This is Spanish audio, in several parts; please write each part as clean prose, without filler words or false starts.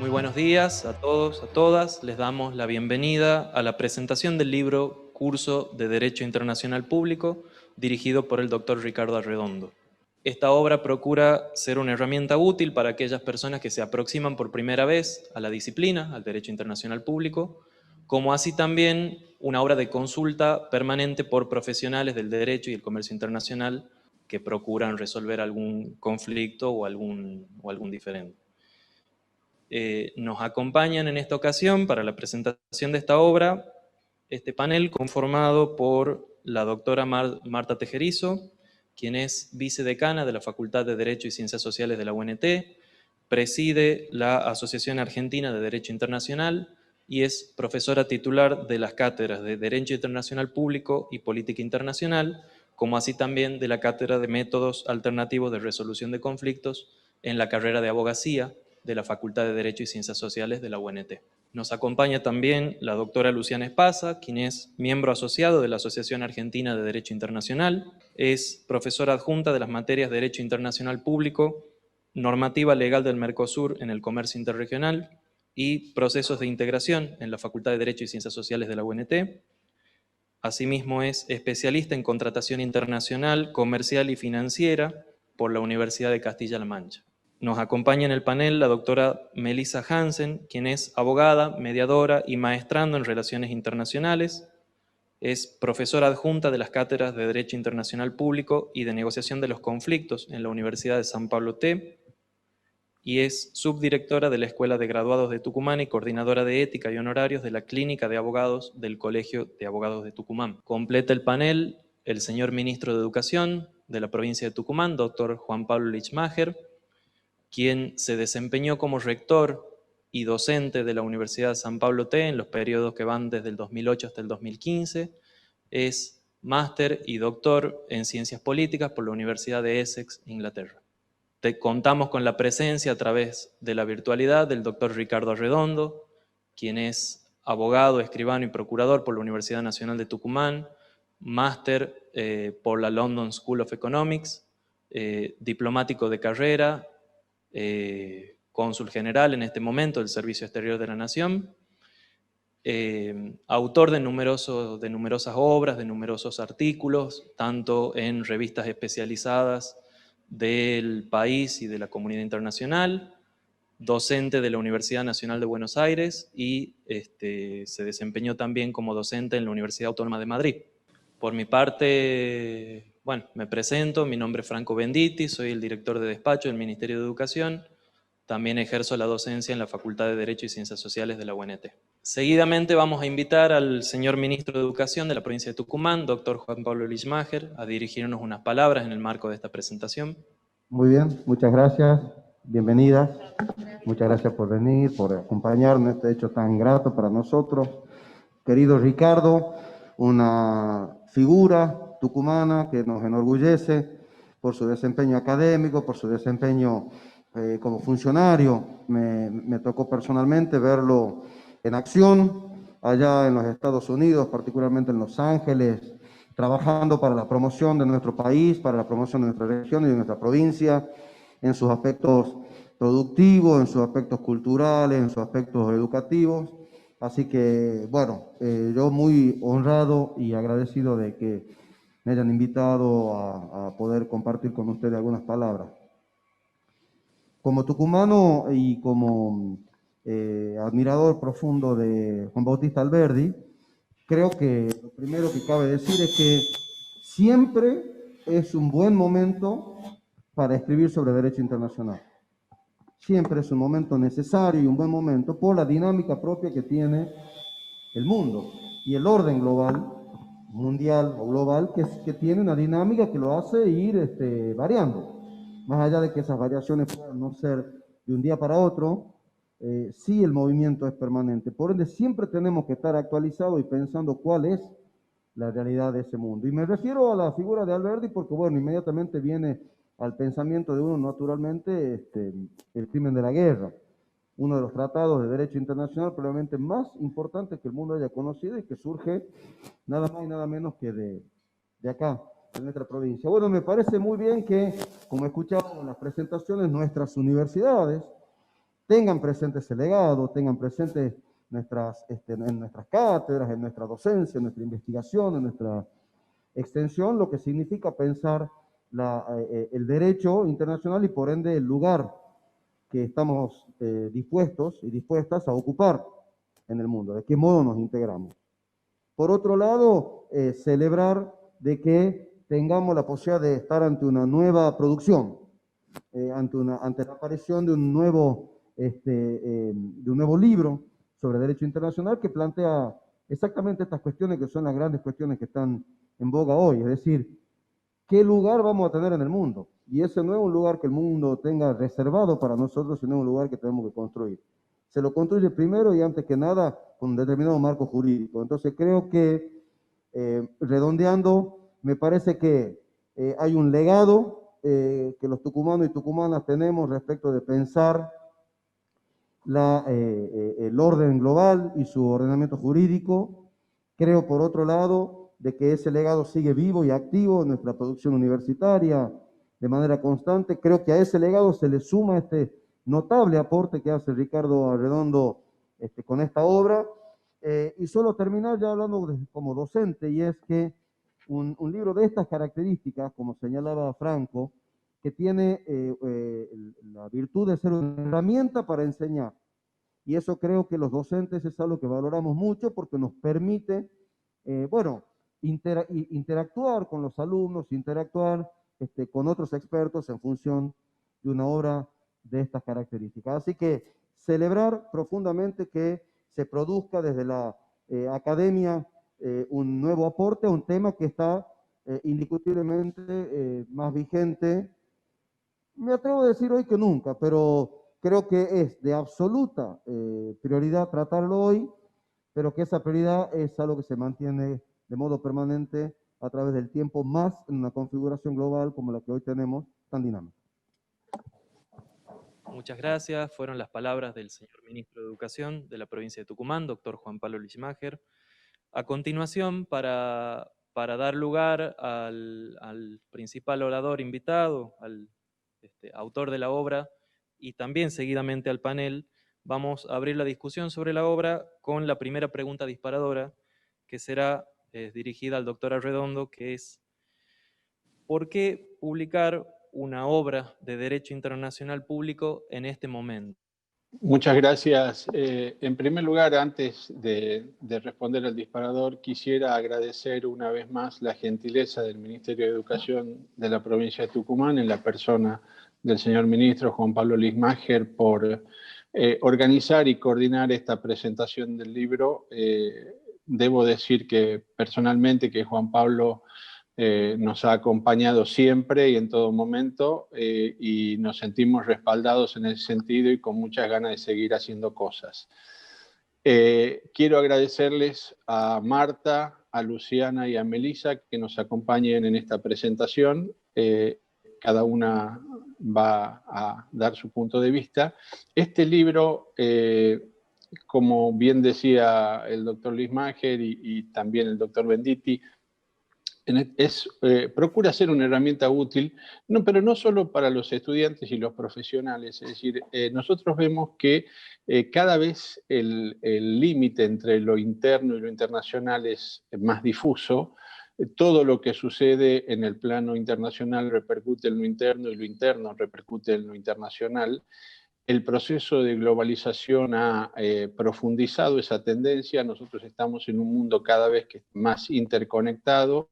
Muy buenos días a todos, a todas. Les damos la bienvenida a la presentación del libro Curso de Derecho Internacional Público, dirigido por el doctor Ricardo Arredondo. Esta obra procura ser una herramienta útil para aquellas personas que se aproximan por primera vez a la disciplina, al derecho internacional público, como así también una obra de consulta permanente por profesionales del derecho y el comercio internacional que procuran resolver algún conflicto o algún diferendo. Nos acompañan en esta ocasión para la presentación de esta obra este panel conformado por la doctora Marta Tejerizo, quien es vicedecana de la Facultad de Derecho y Ciencias Sociales de la UNT, preside la Asociación Argentina de Derecho Internacional y es profesora titular de las cátedras de Derecho Internacional Público y Política Internacional, como así también de la cátedra de Métodos Alternativos de Resolución de Conflictos en la carrera de Abogacía de la Facultad de Derecho y Ciencias Sociales de la UNT. Nos acompaña también la doctora Luciana Espasa, quien es miembro asociado de la Asociación Argentina de Derecho Internacional, es profesora adjunta de las materias de Derecho Internacional Público, Normativa Legal del Mercosur en el Comercio Interregional y Procesos de Integración en la Facultad de Derecho y Ciencias Sociales de la UNT. Asimismo es especialista en contratación internacional, comercial y financiera por la Universidad de Castilla-La Mancha. Nos acompaña en el panel la doctora Melissa Hansen, quien es abogada, mediadora y maestrando en Relaciones Internacionales. Es profesora adjunta de las cátedras de Derecho Internacional Público y de Negociación de los Conflictos en la Universidad de San Pablo T. Y es subdirectora de la Escuela de Graduados de Tucumán y coordinadora de Ética y Honorarios de la Clínica de Abogados del Colegio de Abogados de Tucumán. Completa el panel el señor Ministro de Educación de la provincia de Tucumán, doctor Juan Pablo Lichmacher, quien se desempeñó como rector y docente de la Universidad de San Pablo T en los periodos que van desde el 2008 hasta el 2015, es máster y doctor en Ciencias Políticas por la Universidad de Essex, Inglaterra. Contamos con la presencia a través de la virtualidad del doctor Ricardo Arredondo, quien es abogado, escribano y procurador por la Universidad Nacional de Tucumán, máster por la London School of Economics, diplomático de carrera, cónsul general en este momento del Servicio Exterior de la Nación, autor de numerosas obras, de numerosos artículos, tanto en revistas especializadas del país y de la comunidad internacional, docente de la Universidad Nacional de Buenos Aires y se desempeñó también como docente en la Universidad Autónoma de Madrid. Por mi parte, bueno, me presento, mi nombre es Franco Venditti, soy el director de despacho del Ministerio de Educación, también ejerzo la docencia en la Facultad de Derecho y Ciencias Sociales de la UNT. Seguidamente vamos a invitar al señor Ministro de Educación de la provincia de Tucumán, doctor Juan Pablo Lichmacher, a dirigirnos unas palabras en el marco de esta presentación. Muy bien, muchas gracias, bienvenidas, muchas gracias por venir, por acompañarnos en este hecho tan grato para nosotros. Querido Ricardo, una figura tucumana que nos enorgullece por su desempeño académico, por su desempeño como funcionario. Me tocó personalmente verlo en acción allá en los Estados Unidos, particularmente en Los Ángeles, trabajando para la promoción de nuestro país, para la promoción de nuestra región y de nuestra provincia, en sus aspectos productivos, en sus aspectos culturales, en sus aspectos educativos. Así que, bueno, yo muy honrado y agradecido de que me hayan invitado a poder compartir con ustedes algunas palabras. Como tucumano y como admirador profundo de Juan Bautista Alberdi, creo que lo primero que cabe decir es que siempre es un buen momento para escribir sobre derecho internacional. Siempre es un momento necesario y un buen momento por la dinámica propia que tiene el mundo y el orden global, mundial o global, que tiene una dinámica que lo hace ir variando. Más allá de que esas variaciones puedan no ser de un día para otro, sí el movimiento es permanente. Por ende, siempre tenemos que estar actualizados y pensando cuál es la realidad de ese mundo. Y me refiero a la figura de Alberdi porque, bueno, inmediatamente viene al pensamiento de uno, naturalmente, el crimen de la guerra, uno de los tratados de derecho internacional probablemente más importantes que el mundo haya conocido y que surge nada más y nada menos que de acá, de nuestra provincia. Bueno, me parece muy bien que, como escuchamos en las presentaciones, nuestras universidades tengan presente ese legado, tengan presente en nuestras cátedras, en nuestra docencia, en nuestra investigación, en nuestra extensión, lo que significa pensar el derecho internacional y por ende el lugar que estamos dispuestos y dispuestas a ocupar en el mundo, de qué modo nos integramos. Por otro lado, celebrar de que tengamos la posibilidad de estar ante una nueva producción, ante la aparición de un nuevo libro sobre derecho internacional que plantea exactamente estas cuestiones que son las grandes cuestiones que están en boga hoy, es decir, ¿qué lugar vamos a tener en el mundo? Y ese no es un lugar que el mundo tenga reservado para nosotros, sino un lugar que tenemos que construir. Se lo construye primero y antes que nada con un determinado marco jurídico. Entonces creo que, redondeando, me parece que hay un legado que los tucumanos y tucumanas tenemos respecto de pensar el orden global y su ordenamiento jurídico. Creo, por otro lado, de que ese legado sigue vivo y activo en nuestra producción universitaria de manera constante. Creo que a ese legado se le suma este notable aporte que hace Ricardo Arredondo con esta obra. Y solo terminar ya hablando como docente, y es que un libro de estas características, como señalaba Franco, que tiene la virtud de ser una herramienta para enseñar. Y eso creo que los docentes es algo que valoramos mucho porque nos permite, interactuar con los alumnos, interactuar con otros expertos en función de una obra de estas características. Así que celebrar profundamente que se produzca desde la academia un nuevo aporte a un tema que está indiscutiblemente más vigente, me atrevo a decir hoy que nunca, pero creo que es de absoluta prioridad tratarlo hoy, pero que esa prioridad es algo que se mantiene de modo permanente a través del tiempo, más en una configuración global como la que hoy tenemos, tan dinámica. Muchas gracias. Fueron las palabras del señor Ministro de Educación de la provincia de Tucumán, doctor Juan Pablo Lichmacher. A continuación, para dar lugar al principal orador invitado, al autor de la obra, y también seguidamente al panel, vamos a abrir la discusión sobre la obra con la primera pregunta disparadora, que será dirigida al doctor Arredondo, que es: ¿por qué publicar una obra de derecho internacional público en este momento? Muchas gracias. En primer lugar, antes de responder al disparador, quisiera agradecer una vez más la gentileza del Ministerio de Educación de la provincia de Tucumán, en la persona del señor ministro Juan Pablo Lichmacher, por organizar y coordinar esta presentación del libro. Debo decir que personalmente que Juan Pablo nos ha acompañado siempre y en todo momento, y nos sentimos respaldados en ese sentido y con muchas ganas de seguir haciendo cosas. Quiero agradecerles a Marta, a Luciana y a Melissa que nos acompañen en esta presentación. Cada una va a dar su punto de vista. Este libro, como bien decía el doctor Lichmacher y también el doctor Venditti, procura ser una herramienta útil, pero no solo para los estudiantes y los profesionales. Es decir, nosotros vemos que cada vez el límite entre lo interno y lo internacional es más difuso. Todo lo que sucede en el plano internacional repercute en lo interno y lo interno repercute en lo internacional. El proceso de globalización ha profundizado esa tendencia. Nosotros estamos en un mundo cada vez más interconectado,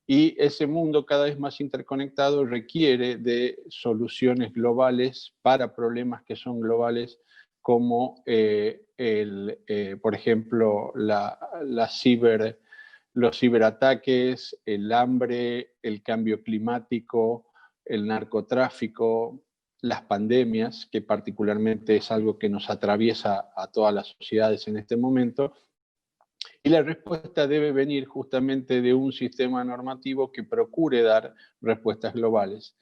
y ese mundo cada vez más interconectado requiere de soluciones globales para problemas que son globales, como por ejemplo los ciberataques, el hambre, el cambio climático, el narcotráfico, las pandemias, que particularmente es algo que nos atraviesa a todas las sociedades en este momento. Y la respuesta debe venir justamente de un sistema normativo que procure dar respuestas globales.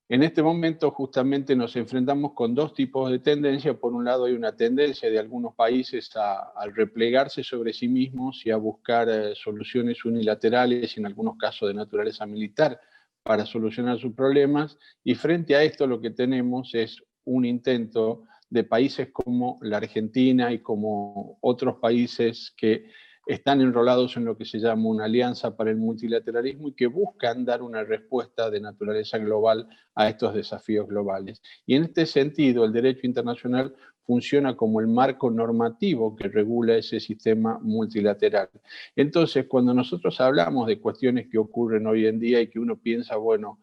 En este momento justamente nos enfrentamos con dos tipos de tendencia. Por un lado hay una tendencia de algunos países al replegarse sobre sí mismos y a buscar soluciones unilaterales y en algunos casos de naturaleza militar para solucionar sus problemas. Y frente a esto lo que tenemos es un intento de países como la Argentina y como otros países que están enrolados en lo que se llama una alianza para el multilateralismo y que buscan dar una respuesta de naturaleza global a estos desafíos globales. Y en este sentido, el derecho internacional funciona como el marco normativo que regula ese sistema multilateral. Entonces, cuando nosotros hablamos de cuestiones que ocurren hoy en día y que uno piensa, bueno,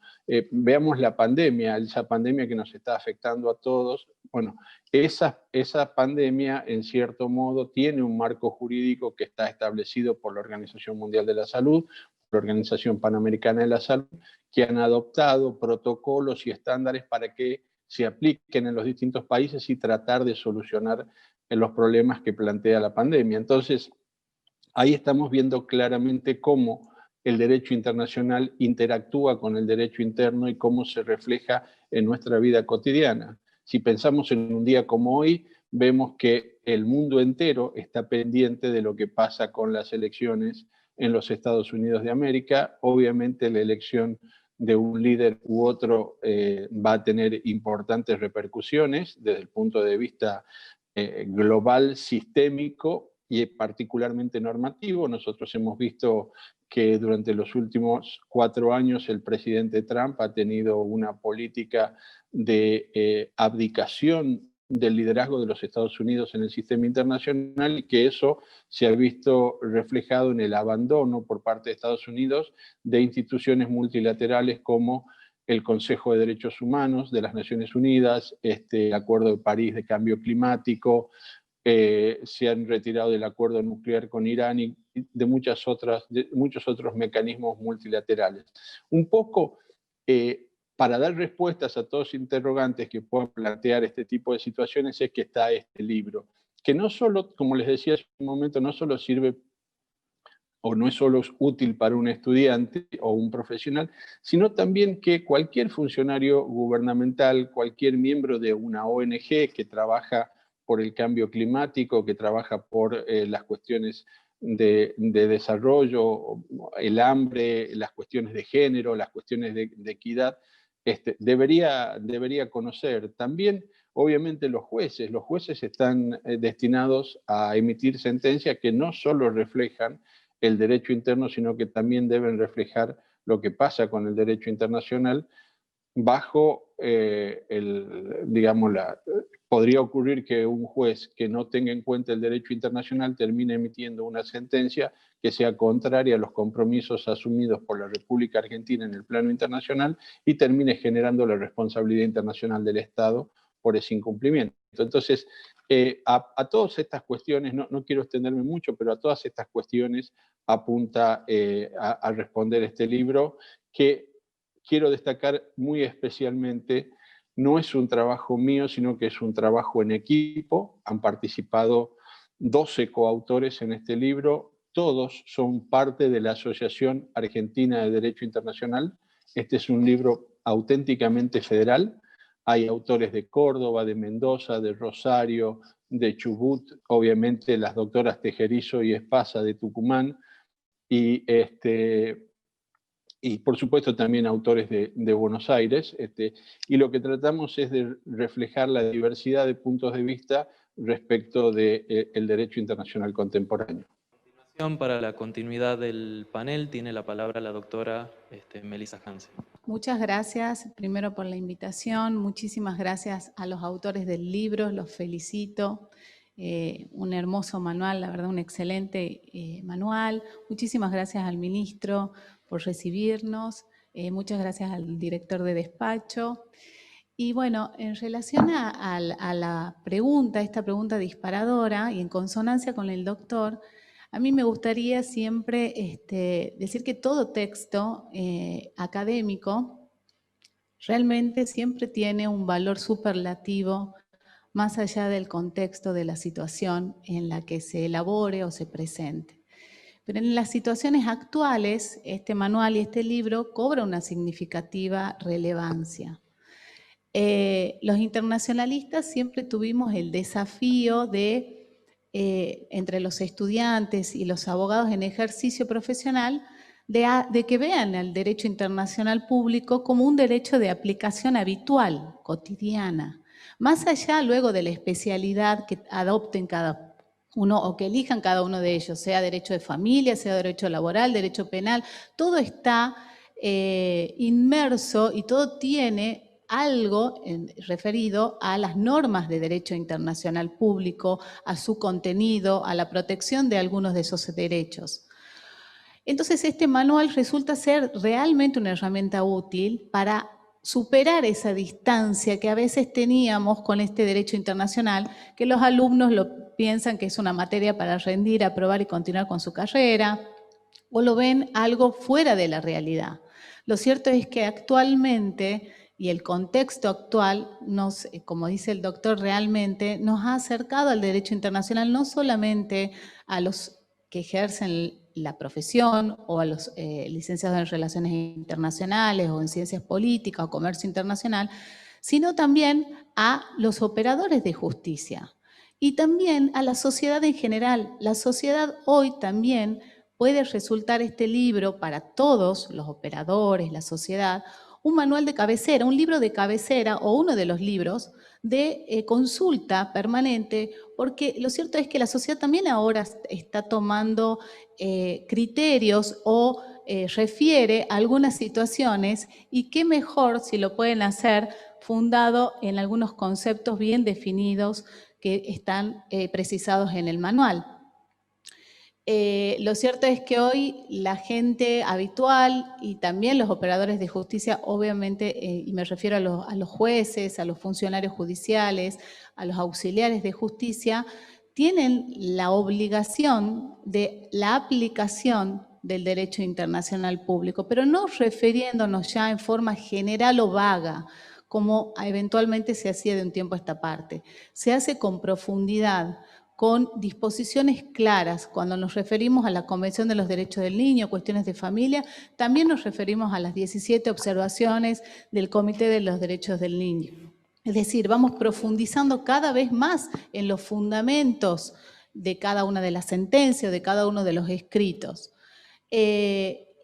veamos la pandemia, esa pandemia que nos está afectando a todos, bueno, esa pandemia, en cierto modo, tiene un marco jurídico que está establecido por la Organización Mundial de la Salud, la Organización Panamericana de la Salud, que han adoptado protocolos y estándares para que se apliquen en los distintos países y tratar de solucionar los problemas que plantea la pandemia. Entonces, ahí estamos viendo claramente cómo el derecho internacional interactúa con el derecho interno y cómo se refleja en nuestra vida cotidiana. Si pensamos en un día como hoy, vemos que el mundo entero está pendiente de lo que pasa con las elecciones en los Estados Unidos de América. Obviamente la elección de un líder u otro va a tener importantes repercusiones desde el punto de vista global, sistémico y particularmente normativo. Nosotros hemos visto que durante los últimos 4 años el presidente Trump ha tenido una política de abdicación del liderazgo de los Estados Unidos en el sistema internacional y que eso se ha visto reflejado en el abandono por parte de Estados Unidos de instituciones multilaterales como el Consejo de Derechos Humanos de las Naciones Unidas, el Acuerdo de París de Cambio Climático, se han retirado del acuerdo nuclear con Irán y de muchos otros mecanismos multilaterales. Un poco para dar respuestas a todos los interrogantes que puedan plantear este tipo de situaciones es que está este libro, que no solo, como les decía hace un momento, no solo sirve o no es solo útil para un estudiante o un profesional, sino también que cualquier funcionario gubernamental, cualquier miembro de una ONG que trabaja por el cambio climático, que trabaja por las cuestiones de desarrollo, el hambre, las cuestiones de género, las cuestiones de equidad, debería conocer. También, obviamente, los jueces están destinados a emitir sentencias que no solo reflejan el derecho interno, sino que también deben reflejar lo que pasa con el derecho internacional bajo podría ocurrir que un juez que no tenga en cuenta el derecho internacional termine emitiendo una sentencia que sea contraria a los compromisos asumidos por la República Argentina en el plano internacional y termine generando la responsabilidad internacional del Estado por ese incumplimiento. Entonces, a todas estas cuestiones, no quiero extenderme mucho, pero a todas estas cuestiones apunta a responder este libro, que quiero destacar muy especialmente, no es un trabajo mío, sino que es un trabajo en equipo. Han participado 12 coautores en este libro, todos son parte de la Asociación Argentina de Derecho Internacional. Este es un libro auténticamente federal. Hay autores de Córdoba, de Mendoza, de Rosario, de Chubut, obviamente las doctoras Tejerizo y Espasa de Tucumán, y por supuesto también autores de Buenos Aires, y lo que tratamos es de reflejar la diversidad de puntos de vista respecto del derecho internacional contemporáneo. Para la continuidad del panel tiene la palabra la doctora Melissa Hansen. Muchas gracias primero por la invitación, muchísimas gracias a los autores del libro, los felicito. Un hermoso manual, la verdad un excelente manual. Muchísimas gracias al ministro por recibirnos, muchas gracias al director de despacho. Y bueno, en relación a la pregunta, esta pregunta disparadora y en consonancia con el doctor, a mí me gustaría siempre decir que todo texto académico realmente siempre tiene un valor superlativo más allá del contexto de la situación en la que se elabore o se presente. Pero en las situaciones actuales, este manual y este libro cobra una significativa relevancia. Los internacionalistas siempre tuvimos el desafío de, entre los estudiantes y los abogados en ejercicio profesional, de que vean el derecho internacional público como un derecho de aplicación habitual, cotidiana, Más allá luego de la especialidad que adopten cada uno o que elijan cada uno de ellos, sea derecho de familia, sea derecho laboral, derecho penal, todo está inmerso y todo tiene algo referido a las normas de derecho internacional público, a su contenido, a la protección de algunos de esos derechos. Entonces, este manual resulta ser realmente una herramienta útil para superar esa distancia que a veces teníamos con este derecho internacional, que los alumnos lo piensan que es una materia para rendir, aprobar y continuar con su carrera, o lo ven algo fuera de la realidad. Lo cierto es que actualmente, y el contexto actual, como dice el doctor, realmente nos ha acercado al derecho internacional, no solamente a los que ejercen la profesión o a los licenciados en Relaciones Internacionales o en Ciencias Políticas o Comercio Internacional, sino también a los operadores de justicia y también a la sociedad en general. La sociedad hoy también puede resultar este libro para todos los operadores, la sociedad, un manual de cabecera, un libro de cabecera o uno de los libros de consulta permanente, porque lo cierto es que la sociedad también ahora está tomando criterios o refiere a algunas situaciones, y qué mejor si lo pueden hacer fundado en algunos conceptos bien definidos que están precisados en el manual. Lo cierto es que hoy la gente habitual y también los operadores de justicia, obviamente, y me refiero a los jueces, a los funcionarios judiciales, a los auxiliares de justicia, tienen la obligación de la aplicación del derecho internacional público, pero no refiriéndonos ya en forma general o vaga, como eventualmente se hacía de un tiempo a esta parte. Se hace con profundidad, con disposiciones claras. Cuando nos referimos a la Convención de los Derechos del Niño, cuestiones de familia, también nos referimos a las 17 observaciones del Comité de los Derechos del Niño. Es decir, vamos profundizando cada vez más en los fundamentos de cada una de las sentencias, de cada uno de los escritos.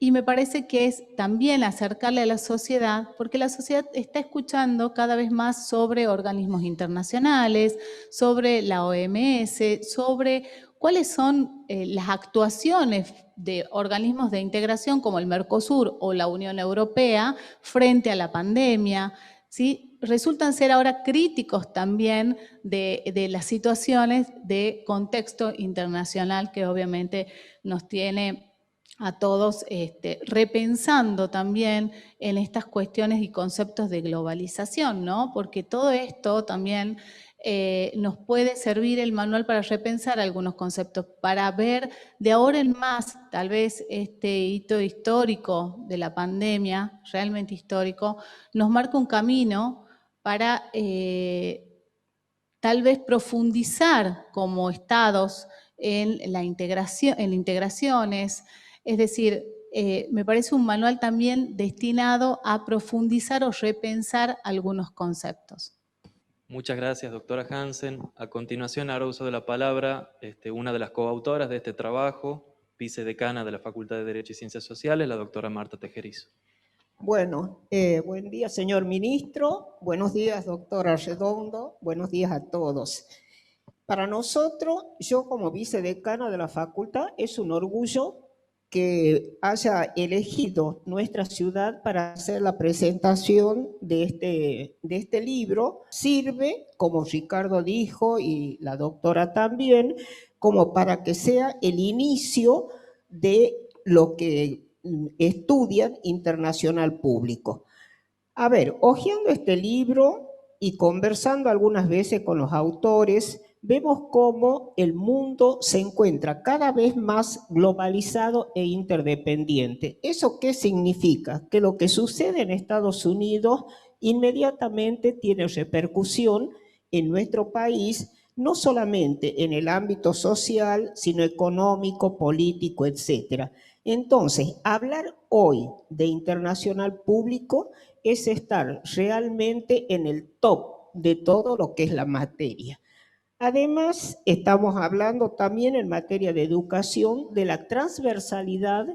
Y me parece que es también acercarle a la sociedad, porque la sociedad está escuchando cada vez más sobre organismos internacionales, sobre la OMS, sobre cuáles son las actuaciones de organismos de integración como el Mercosur o la Unión Europea frente a la pandemia, ¿sí? Resultan ser ahora críticos también de las situaciones de contexto internacional que obviamente nos tiene a todos repensando también en estas cuestiones y conceptos de globalización, ¿no? Porque todo esto también nos puede servir el manual para repensar algunos conceptos, para ver de ahora en más, tal vez este hito histórico de la pandemia, realmente histórico, nos marca un camino para tal vez profundizar como estados en la integración, en integraciones. Es decir, me parece un manual también destinado a profundizar o repensar algunos conceptos. Muchas gracias, doctora Hansen. A continuación, hará uso de la palabra una de las coautoras de este trabajo, vicedecana de la Facultad de Derecho y Ciencias Sociales, la doctora Marta Tejerizo. Bueno, buen día, señor ministro. Buenos días, doctora Redondo. Buenos días a todos. Para nosotros, yo como vicedecana de la facultad, es un orgullo que haya elegido nuestra ciudad para hacer la presentación de este libro. Sirve, como Ricardo dijo y la doctora también, como para que sea el inicio de lo que estudian internacional público. A ver, hojeando este libro y conversando algunas veces con los autores, vemos cómo el mundo se encuentra cada vez más globalizado e interdependiente. ¿Eso qué significa? Que lo que sucede en Estados Unidos inmediatamente tiene repercusión en nuestro país, no solamente en el ámbito social, sino económico, político, etc. Entonces, hablar hoy de internacional público es estar realmente en el top de todo lo que es la materia. Además, estamos hablando también en materia de educación de la transversalidad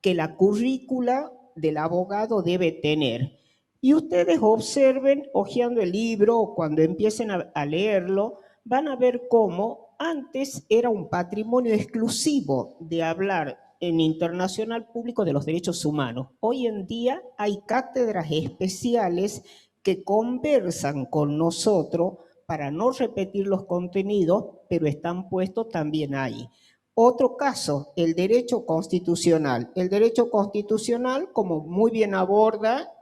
que la currícula del abogado debe tener. Y ustedes observen, hojeando el libro, o cuando empiecen a leerlo, van a ver cómo antes era un patrimonio exclusivo de hablar en internacional público de los derechos humanos. Hoy en día hay cátedras especiales que conversan con nosotros para no repetir los contenidos, pero están puestos también ahí. Otro caso, el derecho constitucional. El derecho constitucional, como muy bien aborda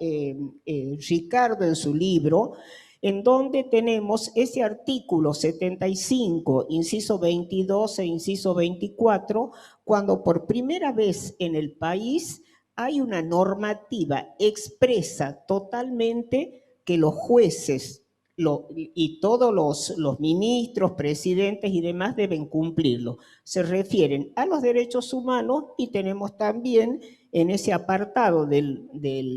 Ricardo en su libro, en donde tenemos ese artículo 75, inciso 22 e inciso 24, cuando por primera vez en el país hay una normativa expresa totalmente que los jueces y todos los ministros, presidentes y demás deben cumplirlo. Se refieren a los derechos humanos y tenemos también en ese apartado del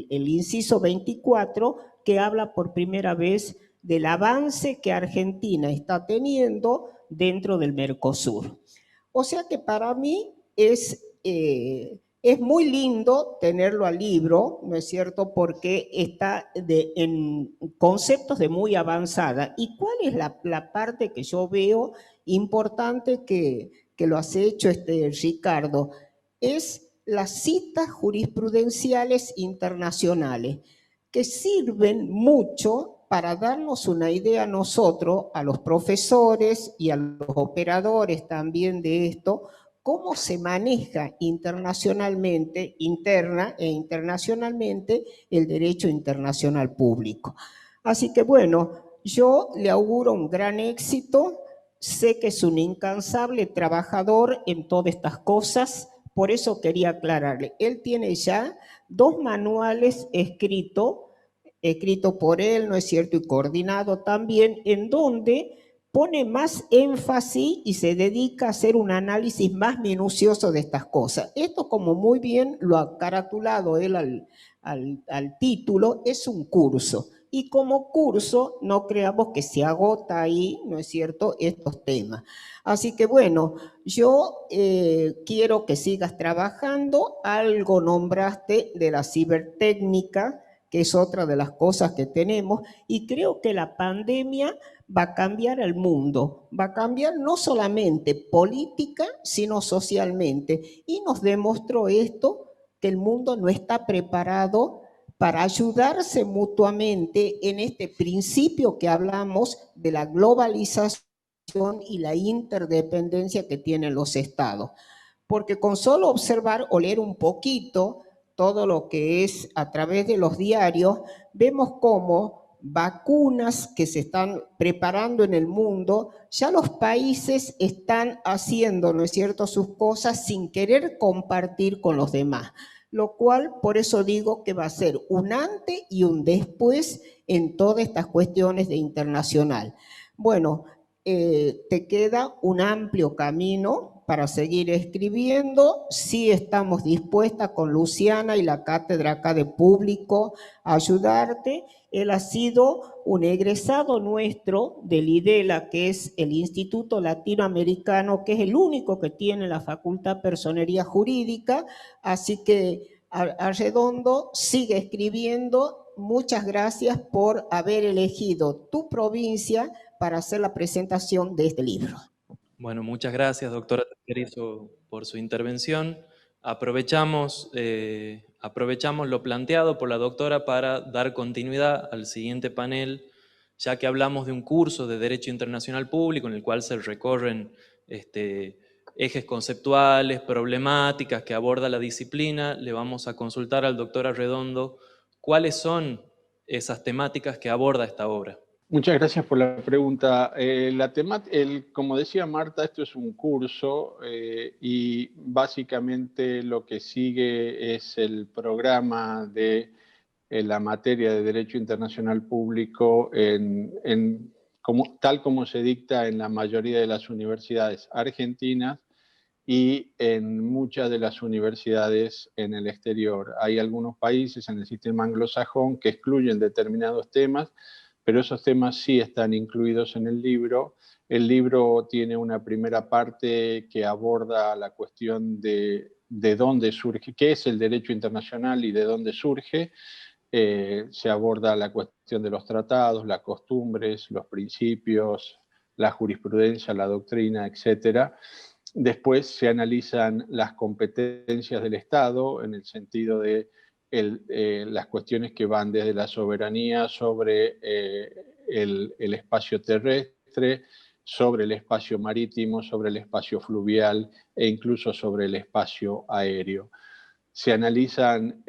inciso 24 que habla por primera vez del avance que Argentina está teniendo dentro del Mercosur. O sea que para mí es muy lindo tenerlo al libro, ¿no es cierto? Porque está en conceptos de muy avanzada. ¿Y cuál es la parte que yo veo importante que lo has hecho, Ricardo? Es las citas jurisprudenciales internacionales, que sirven mucho para darnos una idea a nosotros, a los profesores y a los operadores también de esto, cómo se maneja internacionalmente, interna e internacionalmente, el derecho internacional público. Así que bueno, yo le auguro un gran éxito, sé que es un incansable trabajador en todas estas cosas, por eso quería aclararle, él tiene ya 2 manuales escrito por él, ¿no es cierto? Y coordinado también, en donde pone más énfasis y se dedica a hacer un análisis más minucioso de estas cosas. Esto, como muy bien lo ha caratulado él al título, es un curso. Y como curso, no creamos que se agota ahí, ¿no es cierto?, estos temas. Así que bueno, yo quiero que sigas trabajando. Algo nombraste de la cibertécnica, que es otra de las cosas que tenemos, y creo que la pandemia va a cambiar el mundo, va a cambiar no solamente política, sino socialmente, y nos demostró esto, que el mundo no está preparado para ayudarse mutuamente en este principio que hablamos de la globalización y la interdependencia que tienen los estados. Porque con solo observar o leer un poquito todo lo que es a través de los diarios, vemos cómo vacunas que se están preparando en el mundo, ya los países están haciendo, ¿no es cierto?, sus cosas sin querer compartir con los demás. Lo cual, por eso digo que va a ser un antes y un después en todas estas cuestiones de internacional. Bueno, te queda un amplio camino para seguir escribiendo. Sí estamos dispuestas con Luciana y la cátedra acá de público a ayudarte. Él ha sido un egresado nuestro del IDELA, que es el Instituto Latinoamericano, que es el único que tiene la Facultad de Personería Jurídica. Así que Arredondo sigue escribiendo. Muchas gracias por haber elegido tu provincia para hacer la presentación de este libro. Bueno, muchas gracias, doctora Tercerizo, por su intervención. Aprovechamos lo planteado por la doctora para dar continuidad al siguiente panel, ya que hablamos de un curso de Derecho Internacional Público en el cual se recorren ejes conceptuales, problemáticas que aborda la disciplina. Le vamos a consultar al doctor Arredondo cuáles son esas temáticas que aborda esta obra. Muchas gracias por la pregunta. Como decía Marta, esto es un curso y básicamente lo que sigue es el programa de la materia de Derecho Internacional Público tal como se dicta en la mayoría de las universidades argentinas y en muchas de las universidades en el exterior. Hay algunos países en el sistema anglosajón que excluyen determinados temas, pero esos temas sí están incluidos en el libro. El libro tiene una primera parte que aborda la cuestión de dónde surge, qué es el derecho internacional y de dónde surge. se aborda la cuestión de los tratados, las costumbres, los principios, la jurisprudencia, la doctrina, etc. Después se analizan las competencias del Estado en el sentido de las cuestiones que van desde la soberanía sobre el espacio terrestre, sobre el espacio marítimo, sobre el espacio fluvial e incluso sobre el espacio aéreo. Se analizan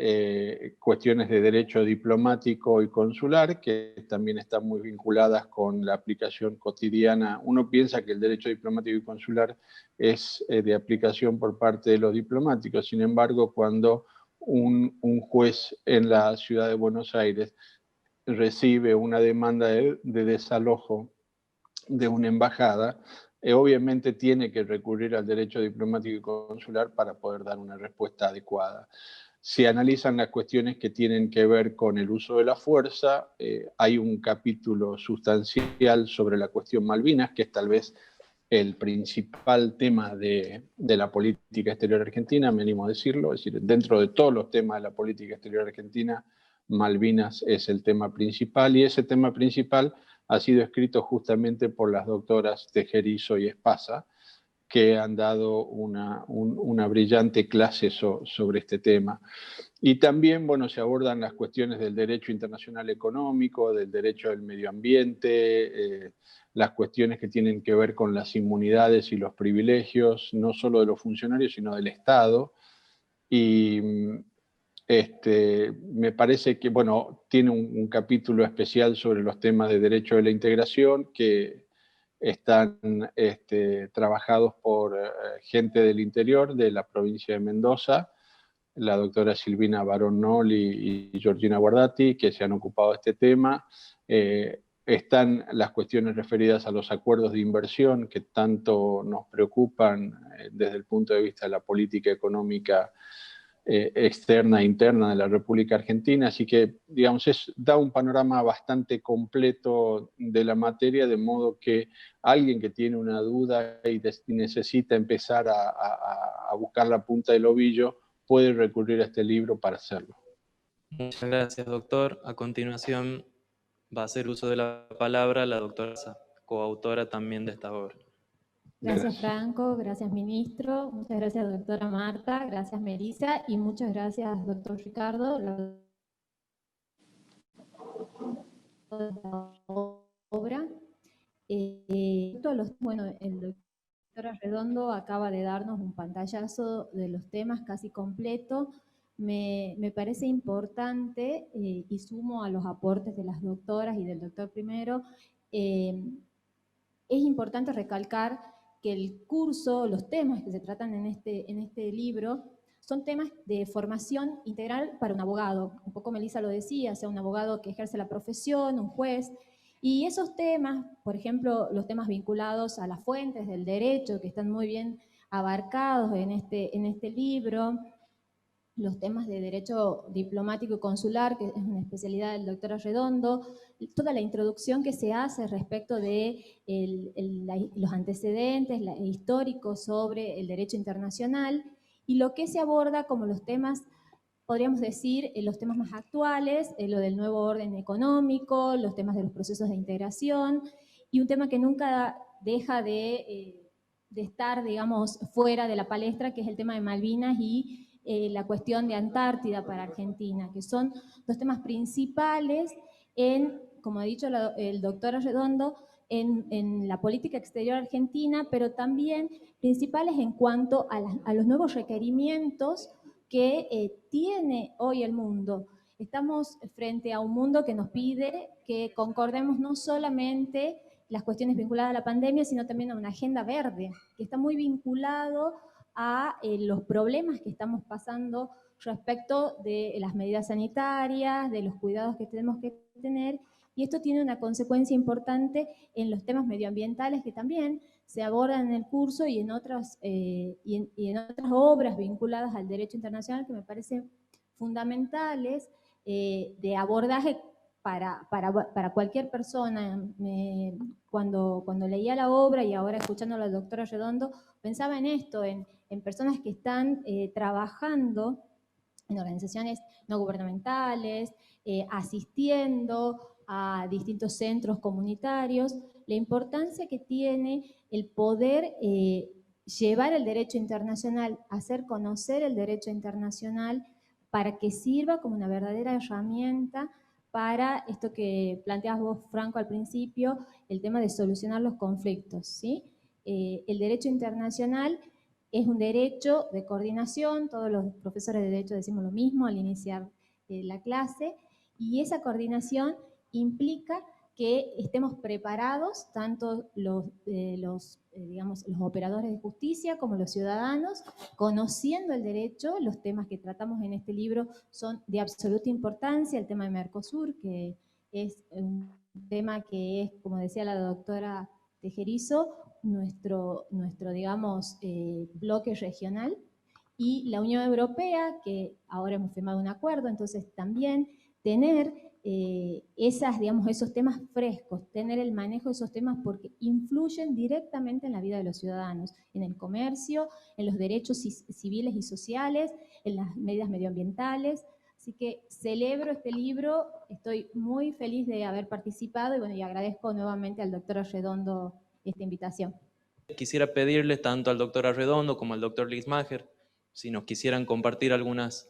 cuestiones de derecho diplomático y consular, que también están muy vinculadas con la aplicación cotidiana. Uno piensa que el derecho diplomático y consular es de aplicación por parte de los diplomáticos. Sin embargo, cuando un juez en la ciudad de Buenos Aires recibe una demanda de desalojo de una embajada, obviamente tiene que recurrir al derecho diplomático y consular para poder dar una respuesta adecuada. Se analizan las cuestiones que tienen que ver con el uso de la fuerza. Hay un capítulo sustancial sobre la cuestión Malvinas, que es tal vez el principal tema de la política exterior argentina, me animo a decirlo. Es decir, dentro de todos los temas de la política exterior argentina, Malvinas es el tema principal, y ese tema principal ha sido escrito justamente por las doctoras Tejerizo y Espasa, que han dado una brillante clase sobre este tema. Y también, bueno, se abordan las cuestiones del derecho internacional económico, del derecho del medio ambiente, las cuestiones que tienen que ver con las inmunidades y los privilegios, no solo de los funcionarios, sino del Estado. Y me parece que, bueno, tiene un capítulo especial sobre los temas de derecho de la integración, que están trabajados por gente del interior de la provincia de Mendoza, la doctora Silvina Barón Noll y Georgina Guardati, que se han ocupado de este tema. Están las cuestiones referidas a los acuerdos de inversión que tanto nos preocupan desde el punto de vista de la política económica externa e interna de la República Argentina, así que, digamos, da un panorama bastante completo de la materia, de modo que alguien que tiene una duda y necesita empezar a buscar la punta del ovillo, puede recurrir a este libro para hacerlo. Muchas gracias, doctor. A continuación va a hacer uso de la palabra la doctora, coautora también de esta obra. Gracias, Franco, gracias, ministro, muchas gracias, doctora Marta, gracias, Melissa, y muchas gracias, doctor Ricardo. La obra. Bueno, el doctor Arredondo acaba de darnos un pantallazo de los temas casi completo. Me parece importante, y sumo a los aportes de las doctoras y del doctor primero, es importante recalcar que el curso, los temas que se tratan en este libro, son temas de formación integral para un abogado. Un poco Melissa lo decía, sea un abogado que ejerce la profesión, un juez. Y esos temas, por ejemplo, los temas vinculados a las fuentes del derecho, que están muy bien abarcados en este libro, los temas de derecho diplomático y consular, que es una especialidad del doctor Arredondo, toda la introducción que se hace respecto de los antecedentes históricos sobre el derecho internacional, y lo que se aborda como los temas, podríamos decir, los temas más actuales, lo del nuevo orden económico, los temas de los procesos de integración, y un tema que nunca deja de estar, digamos, fuera de la palestra, que es el tema de Malvinas y la cuestión de Antártida para Argentina, que son los temas principales como ha dicho el doctor Arredondo, en la política exterior argentina, pero también principales en cuanto a los nuevos requerimientos que tiene hoy el mundo. Estamos frente a un mundo que nos pide que concordemos no solamente las cuestiones vinculadas a la pandemia, sino también a una agenda verde, que está muy vinculado a los problemas que estamos pasando respecto de las medidas sanitarias, de los cuidados que tenemos que tener, y esto tiene una consecuencia importante en los temas medioambientales que también se abordan en el curso y en otras obras vinculadas al derecho internacional que me parecen fundamentales de abordaje para cualquier persona. Cuando leía la obra y ahora escuchando a la doctora Redondo, pensaba en esto, en personas que están trabajando en organizaciones no gubernamentales, asistiendo a distintos centros comunitarios, la importancia que tiene el poder llevar el derecho internacional, hacer conocer el derecho internacional para que sirva como una verdadera herramienta para esto que planteabas vos, Franco, al principio, el tema de solucionar los conflictos, ¿sí? El derecho internacional es un derecho de coordinación, todos los profesores de derecho decimos lo mismo al iniciar la clase, y esa coordinación implica que estemos preparados, tanto digamos, los operadores de justicia como los ciudadanos, conociendo el derecho. Los temas que tratamos en este libro son de absoluta importancia, el tema de Mercosur, que es un tema que es, como decía la doctora Tejerizo, nuestro digamos, bloque regional, y la Unión Europea, que ahora hemos firmado un acuerdo, entonces también tener digamos, esos temas frescos, tener el manejo de esos temas porque influyen directamente en la vida de los ciudadanos, en el comercio, en los derechos civiles y sociales, en las medidas medioambientales. Así que celebro este libro, estoy muy feliz de haber participado y, bueno, y agradezco nuevamente al doctor Arredondo esta invitación. Quisiera pedirles tanto al doctor Arredondo como al doctor Lismacher si nos quisieran compartir algunas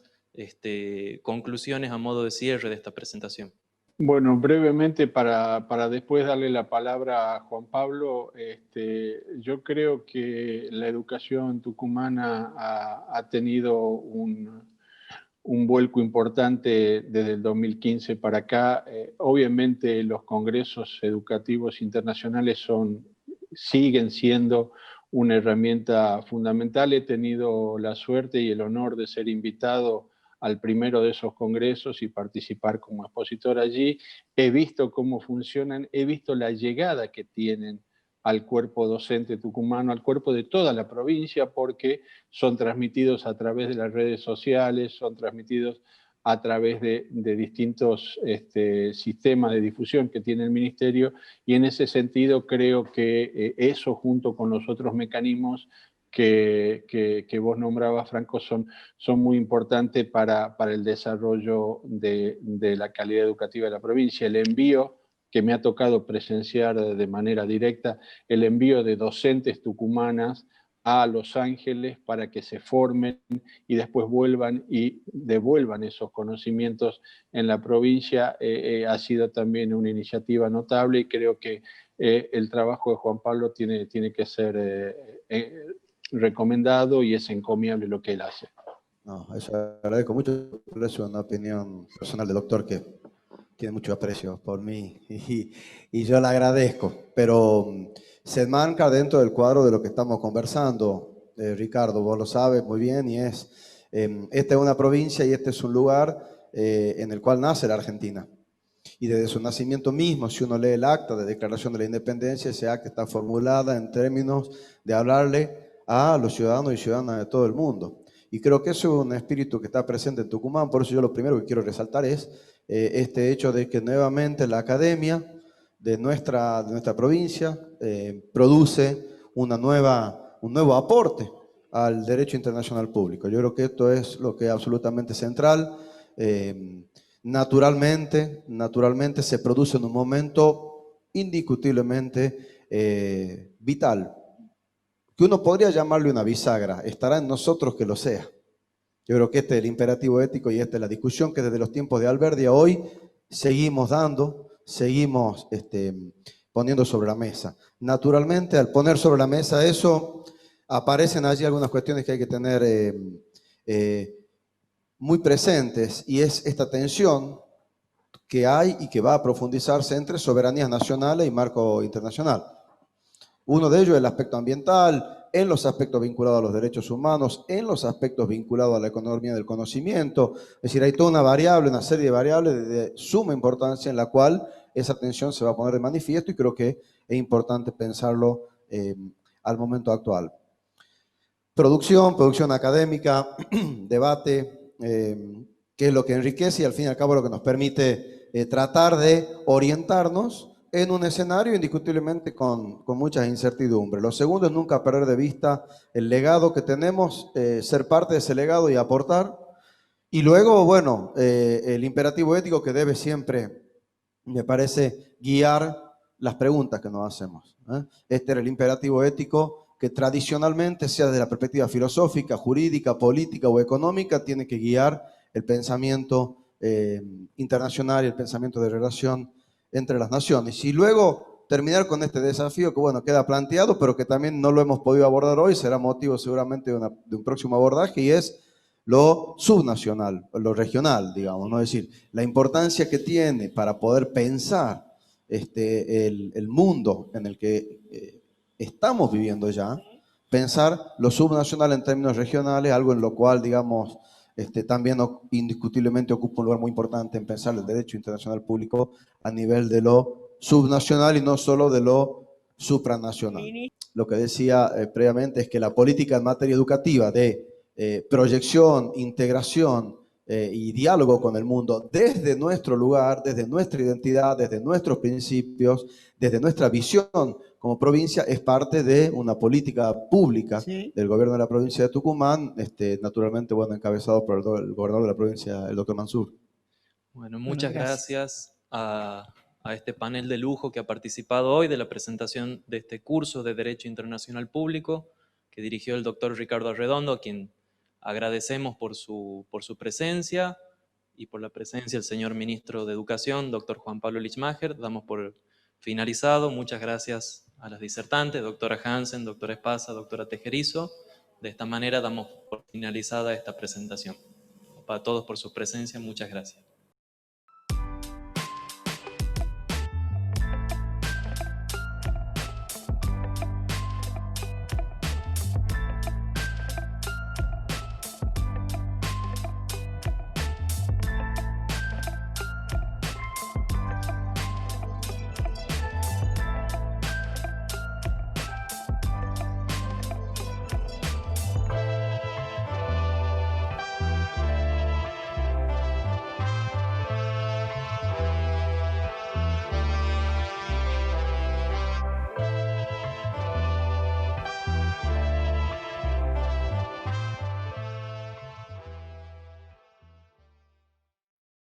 conclusiones a modo de cierre de esta presentación. Bueno, brevemente para después darle la palabra a Juan Pablo, yo creo que la educación tucumana ha tenido un vuelco importante desde el 2015 para acá. Obviamente los congresos educativos internacionales siguen siendo una herramienta fundamental. He tenido la suerte y el honor de ser invitado al primero de esos congresos y participar como expositor allí. He visto cómo funcionan, he visto la llegada que tienen al cuerpo docente tucumano, al cuerpo de toda la provincia, porque son transmitidos a través de las redes sociales, son transmitidos a través de distintos sistemas de difusión que tiene el Ministerio, y en ese sentido creo que eso, junto con los otros mecanismos que vos nombrabas, Franco, son muy importantes para el desarrollo de la calidad educativa de la provincia. El envío que me ha tocado presenciar de manera directa, el envío de docentes tucumanas a Los Ángeles para que se formen y después vuelvan y devuelvan esos conocimientos en la provincia, ha sido también una iniciativa notable, y creo que el trabajo de Juan Pablo tiene que ser recomendado, y es encomiable lo que él hace. No, eso agradezco mucho, pero es una opinión personal del doctor que tiene mucho aprecio por mí y yo le agradezco, pero se enmarca dentro del cuadro de lo que estamos conversando. Ricardo, vos lo sabes muy bien, y esta es una provincia y este es un lugar en el cual nace la Argentina. Y desde su nacimiento mismo, si uno lee el acta de declaración de la independencia, ese acta está formulada en términos de hablarle a los ciudadanos y ciudadanas de todo el mundo. Y creo que eso es un espíritu que está presente en Tucumán. Por eso yo lo primero que quiero resaltar es este hecho de que nuevamente la academia de nuestra provincia produce un nuevo aporte al derecho internacional público. Yo creo que esto es lo que es absolutamente central. Naturalmente se produce en un momento indiscutiblemente vital, que uno podría llamarle una bisagra. Estará en nosotros que lo sea. Yo creo que este es el imperativo ético y esta es la discusión que desde los tiempos de Alberdi a hoy seguimos dando, seguimos poniendo sobre la mesa. Naturalmente, al poner sobre la mesa eso, aparecen allí algunas cuestiones que hay que tener muy presentes, y es esta tensión que hay y que va a profundizarse entre soberanías nacionales y marco internacional. Uno de ellos es el aspecto ambiental, en los aspectos vinculados a los derechos humanos, en los aspectos vinculados a la economía del conocimiento. Es decir, hay toda una serie de variables de suma importancia en la cual esa tensión se va a poner de manifiesto, y creo que es importante pensarlo al momento actual. Producción académica, debate, que es lo que enriquece y al fin y al cabo lo que nos permite tratar de orientarnos en un escenario indiscutiblemente con muchas incertidumbres. Lo segundo es nunca perder de vista el legado que tenemos, ser parte de ese legado y aportar. Y luego, bueno, el imperativo ético que debe siempre, me parece, guiar las preguntas que nos hacemos. Este era el imperativo ético que tradicionalmente, sea desde la perspectiva filosófica, jurídica, política o económica, tiene que guiar el pensamiento internacional y el pensamiento de relación entre las naciones. Y luego terminar con este desafío que, bueno, queda planteado, pero que también no lo hemos podido abordar hoy, será motivo seguramente de un próximo abordaje, y es lo subnacional, lo regional, digamos, ¿no? Es decir, la importancia que tiene para poder pensar el mundo en el que estamos viviendo ya, pensar lo subnacional en términos regionales, algo en lo cual, digamos, también indiscutiblemente ocupa un lugar muy importante en pensar el derecho internacional público a nivel de lo subnacional y no solo de lo supranacional. Lo que decía previamente es que la política en materia educativa de proyección, integración y diálogo con el mundo desde nuestro lugar, desde nuestra identidad, desde nuestros principios, desde nuestra visión como provincia, es parte de una política pública del gobierno de la provincia de Tucumán, naturalmente, bueno, encabezado por el gobernador de la provincia, el doctor Mansur. Bueno, muchas gracias a este panel de lujo que ha participado hoy de la presentación de este curso de Derecho Internacional Público que dirigió el doctor Ricardo Arredondo, a quien agradecemos por su presencia y por la presencia del señor Ministro de Educación, doctor Juan Pablo Lichmacher. Damos por finalizado. Muchas gracias a las disertantes, doctora Hansen, doctora Espasa, doctora Tejerizo. De esta manera damos por finalizada esta presentación. Para todos por su presencia, muchas gracias.